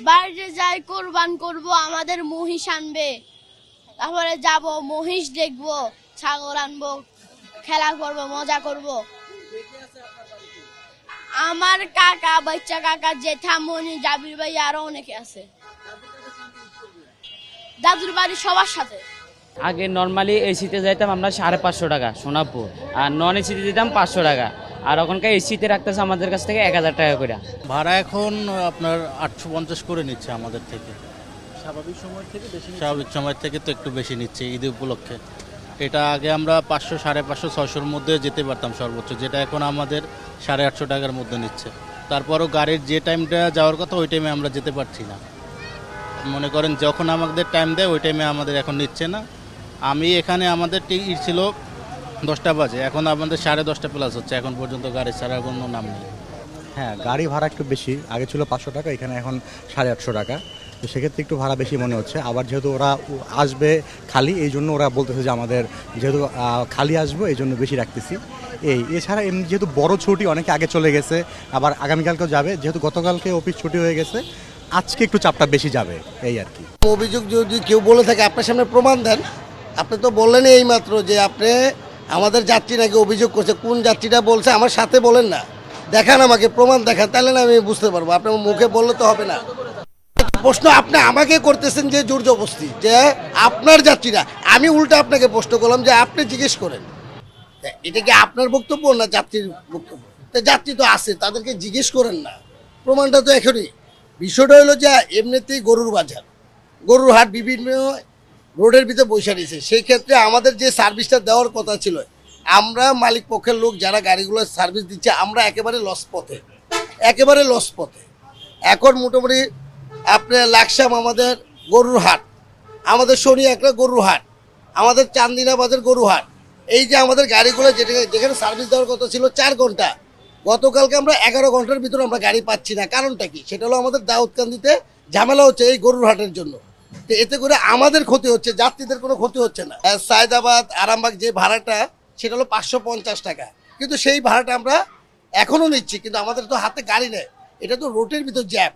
বাইরে যাই কোরবান করব, আমাদের মহিষ আনবে, তারপরে যাব মহিষ দেখবো, ছাগল আনবো, খেলা করব, মজা করব। আমার কাকা, বাচ্চা কাকা, জেঠামণি, জাবির ভাই আরো অনেকে আছে। দাদুর বাড়ি সবার সাথে। আগে নর্মালি এসিতে যাইতাম আমরা 550 টাকা সোনাপুর, আর নন এসিতে দিতাম 500 টাকা, আর ওখানকার এসিতে রাখতেছে আমাদের কাছ থেকে 1000 টাকা করে। ভাড়া এখন আপনার 850 করে নিচ্ছে আমাদের থেকে। স্বাভাবিক সময় থেকে তো একটু বেশি নিচ্ছে ঈদ উপলক্ষে। এটা আগে আমরা 500, 550, 600-র মধ্যে যেতে পারতাম সর্বোচ্চ, যেটা এখন আমাদের 850 টাকার মধ্যে নিচ্ছে। তারপরও গাড়ির যে টাইমটা যাওয়ার কথা ওই টাইমে আমরা যেতে পারছি না। মনে করেন যখন আমাদের টাইম দেয় ওই টাইমে আমাদের এখন নিচ্ছে না। আমি এখানে আমাদের টিকিট ছিল 10টা বাজে, এখন আমাদের 10:30 প্লাস হচ্ছে, এখন পর্যন্ত গাড়ি ছাড়ার কোনো নাম নেই। হ্যাঁ, গাড়ি ভাড়া একটু বেশি, আগে ছিল 500 টাকা, এখানে এখন 850 টাকা। তো সেক্ষেত্রে একটু ভাড়া বেশি মনে হচ্ছে। আবার যেহেতু ওরা আসবে খালি, এই জন্য ওরা বলতেছে যে আমাদের যেহেতু খালি আসবো এই জন্য বেশি রাখতেছি। এছাড়া এমনি যেহেতু বড় ছুটি অনেকে আগে চলে গেছে, আবার আগামীকালকেও যাবে, যেহেতু গতকালকে অফিস ছুটি হয়ে গেছে, আজকে একটু চাপটা বেশি যাবে এই আর কি। অভিযোগ যদি কেউ বলে থাকে আপনার সামনে প্রমাণ দেন। আপনি তো বললেনই এইমাত্র যে আপনি আমাদের যাত্রী নাকি অভিযোগ করছে। কোন যাত্রীটা বলছে আমার সাথে বলেন না, দেখান আমাকে, প্রমাণ দেখান, তাহলে না আমি বুঝতে পারবো। আপনার মুখে বললে তো হবে না। প্রশ্ন আপনি আমাকে করতেছেন যে জোর জবরদস্তি, যে আপনার যাত্রীরা। আমি উল্টা আপনাকে প্রশ্ন করলাম যে আপনি জিজ্ঞেস করেন এটা কি আপনার বক্তব্য না যাত্রীর বক্তব্য। তা যাত্রী তো আছে, তাদেরকে জিজ্ঞেস করেন না, প্রমাণটা তো এখনই। বিষয়টা হলো যে এমনিতেই গরুর বাজার, গরুর হাট বিভিন্ন রোডের ভিতরে বসে রয়েছে। সেই ক্ষেত্রে আমাদের যে সার্ভিসটা দেওয়ার কথা ছিল, আমরা মালিক পক্ষের লোক যারা গাড়িগুলোর সার্ভিস দিচ্ছে, আমরা একেবারে লস পথে, একেবারে লস পথে। এখন মোটামুটি আপনার লাকসাম আমাদের গরুর হাট, আমাদের শনি একটা গরুর হাট, আমাদের চান্দিনা বাজার গরু হাট, এই যে আমাদের গাড়িগুলো যেখানে সার্ভিস দেওয়ার কথা ছিল 4 ঘন্টা, গতকালকে আমরা 11 ঘন্টার ভিতরে আমরা গাড়ি পাচ্ছি না। কারণটা কি? সেটা হলো আমাদের দাউদকান্দিতে ঝামেলা হচ্ছে এই গরুর হাটের জন্য। তো এতে করে আমাদের ক্ষতি হচ্ছে, যাত্রীদের কোনো ক্ষতি হচ্ছে না। সায়দাবাদ, আরামবাগ যে ভাড়াটা সেটা হলো 550 টাকা, কিন্তু সেই ভাড়াটা আমরা এখনও নিচ্ছি, কিন্তু আমাদের তো হাতে গাড়ি নেই, এটা তো রোডের ভিতর জ্যাম।